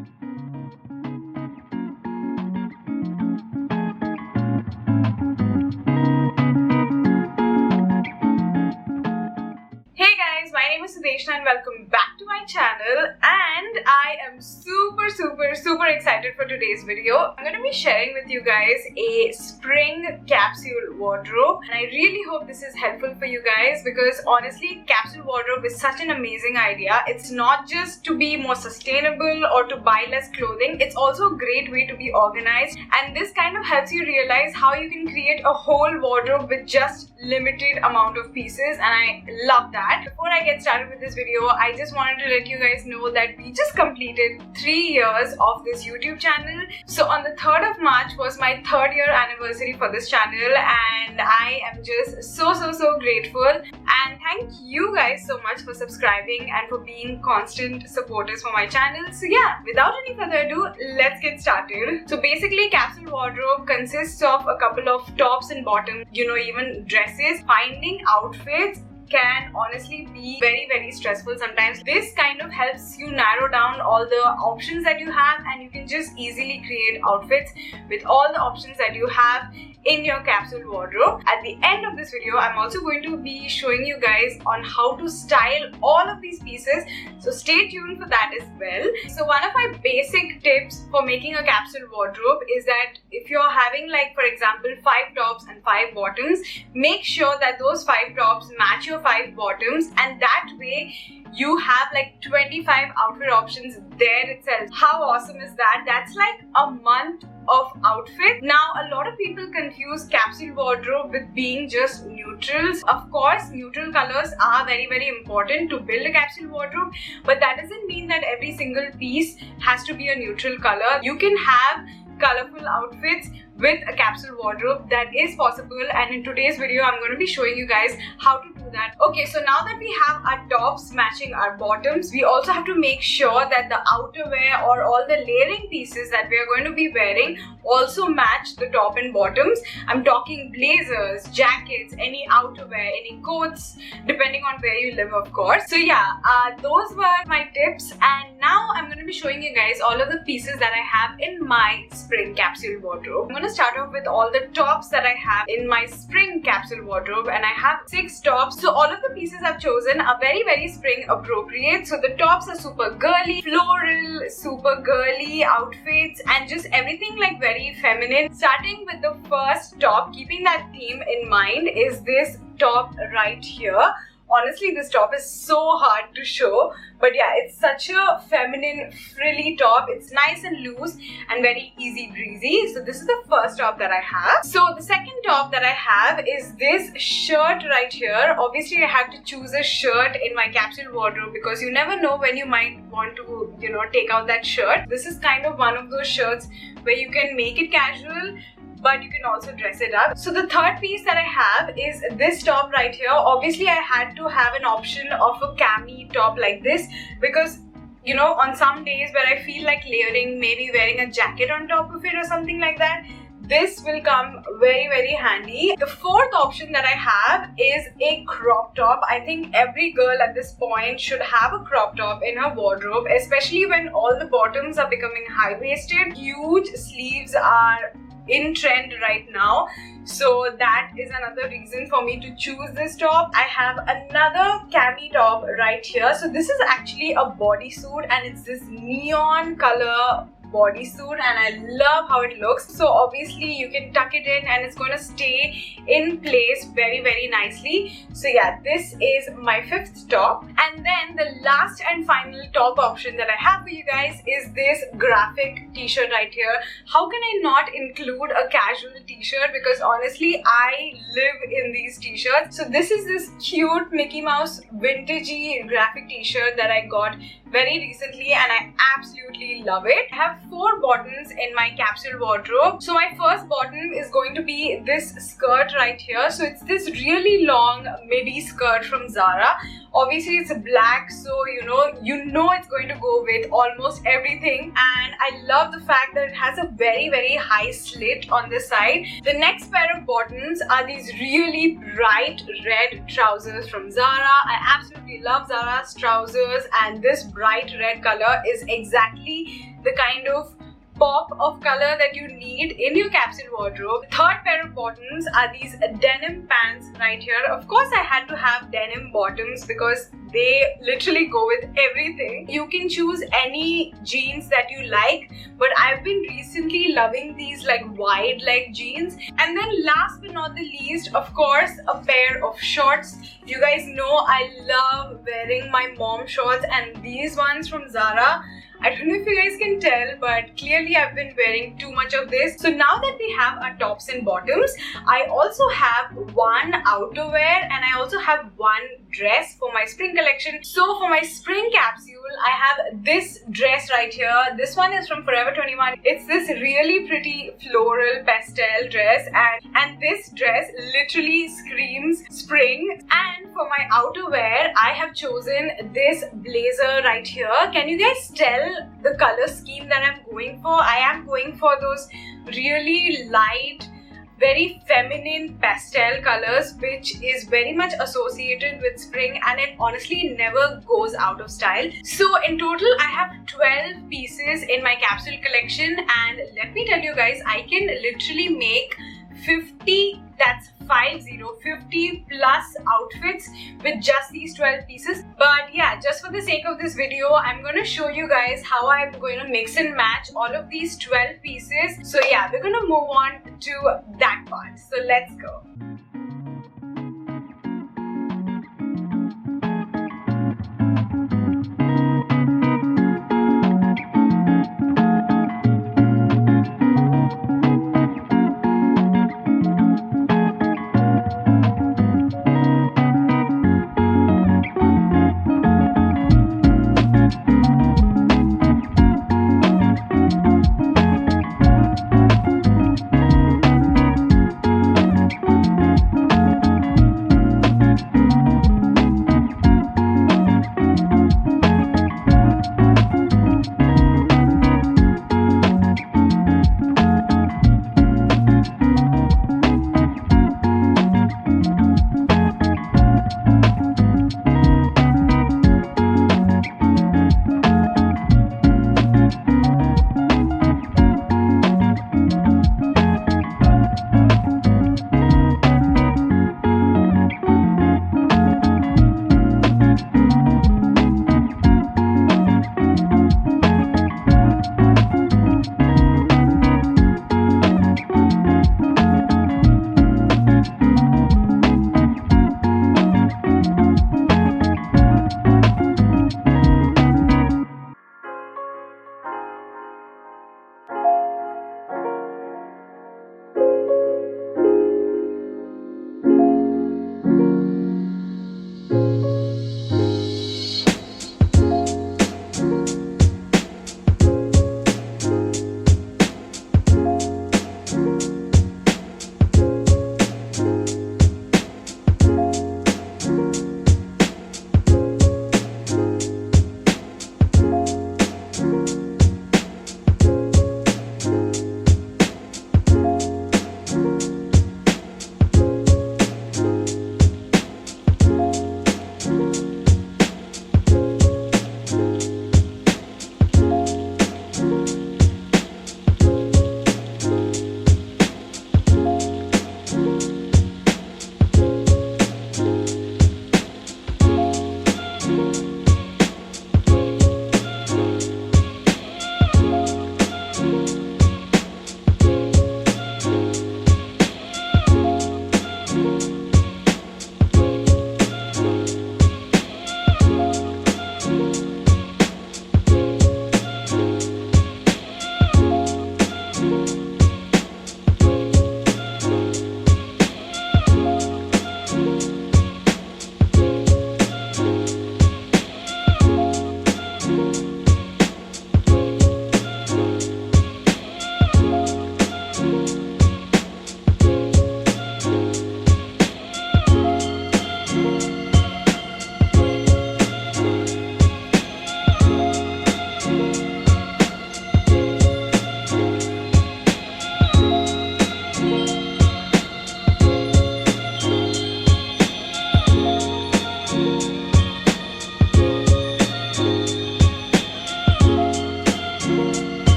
Hey guys, my name is Sudeshna and welcome back to my channel, and I am super excited for today's video. I'm going to be sharing with you guys a spring capsule wardrobe, and I really hope this is helpful for you guys because honestly, capsule wardrobe is such an amazing idea. It's not just to be more sustainable or to buy less clothing, it's also a great way to be organized, and this kind of helps you realize how you can create a whole wardrobe with just limited amount of pieces, and I love that. Before I get started with this video, I just wanted to let you guys know that we just completed 3 years of this YouTube channel. So on the 3rd of March was my 3rd year anniversary for this channel, and I am just so grateful, and thank you guys so much for subscribing and for being constant supporters for my channel. So yeah, without any further ado, let's get started. So basically, capsule wardrobe consists of a couple of tops and bottoms, even dresses. Finding outfits can honestly be very stressful sometimes. This kind of helps you narrow down all the options that you have, and you can just easily create outfits with all the options that you have in your capsule wardrobe. At the end of this video, I'm also going to be showing you guys on how to style all of these pieces, so stay tuned for that as well. So one of my basic tips for making a capsule wardrobe is that if you're having, like, for example, 5 tops and 5 bottoms, make sure that those 5 tops match your 5 bottoms, and that way you have like 25 outfit options there itself. How awesome is that? That's like a month of outfit. Now, a lot of people confuse capsule wardrobe with being just neutrals. Of course, neutral colors are very important to build a capsule wardrobe, but that doesn't mean that every single piece has to be a neutral color. You can have colorful outfits with a capsule wardrobe. That is possible, and in today's video I'm going to be showing you guys how to do that. Okay, so now that we have our tops matching our bottoms, we also have to make sure that the outerwear or all the layering pieces that we are going to be wearing also match the top and bottoms. I'm talking blazers, jackets, any outerwear, any coats, depending on where you live, of course. So yeah, those were my tips, and now I'm going to be showing you guys all of the pieces that I have in my spring capsule wardrobe. I'm going to start off with all the tops that I have in my spring capsule wardrobe, and I have 6 tops. So all of the pieces I've chosen are very spring appropriate. So the tops are super girly, floral, super girly outfits, and just everything like very feminine. Starting with the first top, keeping that theme in mind, is this top right here. Honestly, this top is so hard to show, but yeah, it's such a feminine, frilly top. It's nice and loose and very easy breezy. So this is the first top that I have. So the second top that I have is this shirt right here. Obviously, I had to choose a shirt in my capsule wardrobe because you never know when you might want to, take out that shirt. This is kind of one of those shirts where you can make it casual, but you can also dress it up. So the third piece that I have is this top right here. Obviously, I had to have an option of a cami top like this because on some days where I feel like layering, maybe wearing a jacket on top of it or something like that, this will come very handy. The fourth option that I have is a crop top. I think every girl at this point should have a crop top in her wardrobe, especially when all the bottoms are becoming high-waisted. Huge sleeves are in trend right now, so that is another reason for me to choose this top. I have another cami top right here. So this is actually a bodysuit, and it's this neon color bodysuit, and I love how it looks. So obviously you can tuck it in and it's going to stay in place very nicely. So yeah, this is my 5th top. And then the last and final top option that I have for you guys is this graphic t-shirt right here. How can I not include a casual t-shirt, because honestly I live in these t-shirts. So this is this cute Mickey Mouse vintagey graphic t-shirt that I got very recently, and I absolutely love it. I have 4 buttons in my capsule wardrobe. So my first button is going to be this skirt right here. So it's this really long midi skirt from Zara. Obviously it's black, so you know it's going to go with almost everything, and I love the fact that it has a very high slit on the side. The next pair of buttons are these really bright red trousers from Zara. I absolutely love Zara's trousers, and this bright red color is exactly the kind of pop of color that you need in your capsule wardrobe. Third pair of bottoms are these denim pants right here. Of course, I had to have denim bottoms because they literally go with everything. You can choose any jeans that you like, but I've been recently loving these like wide leg jeans. And then last but not the least, of course, a pair of shorts. You guys know I love wearing my mom shorts, and these ones from Zara, I don't know if you guys can tell, but clearly I've been wearing too much of this. So now that we have our tops and bottoms, I also have one outerwear and I also have one dress for my spring collection. So for my spring capsule, I have this dress right here. This one is from Forever 21. It's this really pretty floral pastel dress, and this dress literally screams spring. And for my outerwear, I have chosen this blazer right here. Can you guys tell the color scheme that I'm going for? I am going for those really light, very feminine pastel colors, which is very much associated with spring, and it honestly never goes out of style. So in total, I have 12 pieces in my capsule collection, and let me tell you guys, I can literally make 50, that's 50 plus outfits with just these 12 pieces. But yeah, just for the sake of this video, I'm going to show you guys how I'm going to mix and match all of these 12 pieces. So yeah, we're going to move on to that part. So let's go.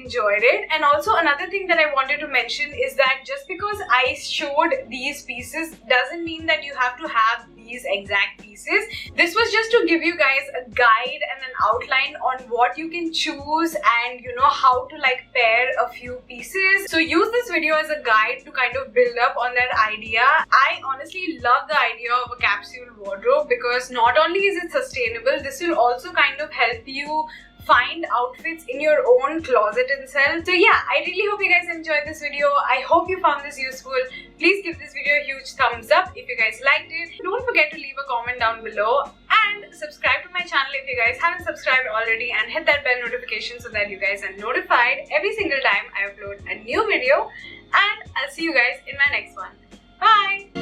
enjoyed it. And also another thing that I wanted to mention is that just because I showed these pieces doesn't mean that you have to have these exact pieces. This was just to give you guys a guide and an outline on what you can choose and how to like pair a few pieces. So use this video as a guide to kind of build up on that idea. I honestly love the idea of a capsule wardrobe because not only is it sustainable, this will also kind of help you find outfits in your own closet itself. So yeah, I really hope you guys enjoyed this video. I hope you found this useful. Please give this video a huge thumbs up if you guys liked it. Don't forget to leave a comment down below and subscribe to my channel if you guys haven't subscribed already, and hit that bell notification so that you guys are notified every single time I upload a new video. And I'll see you guys in my next one. Bye!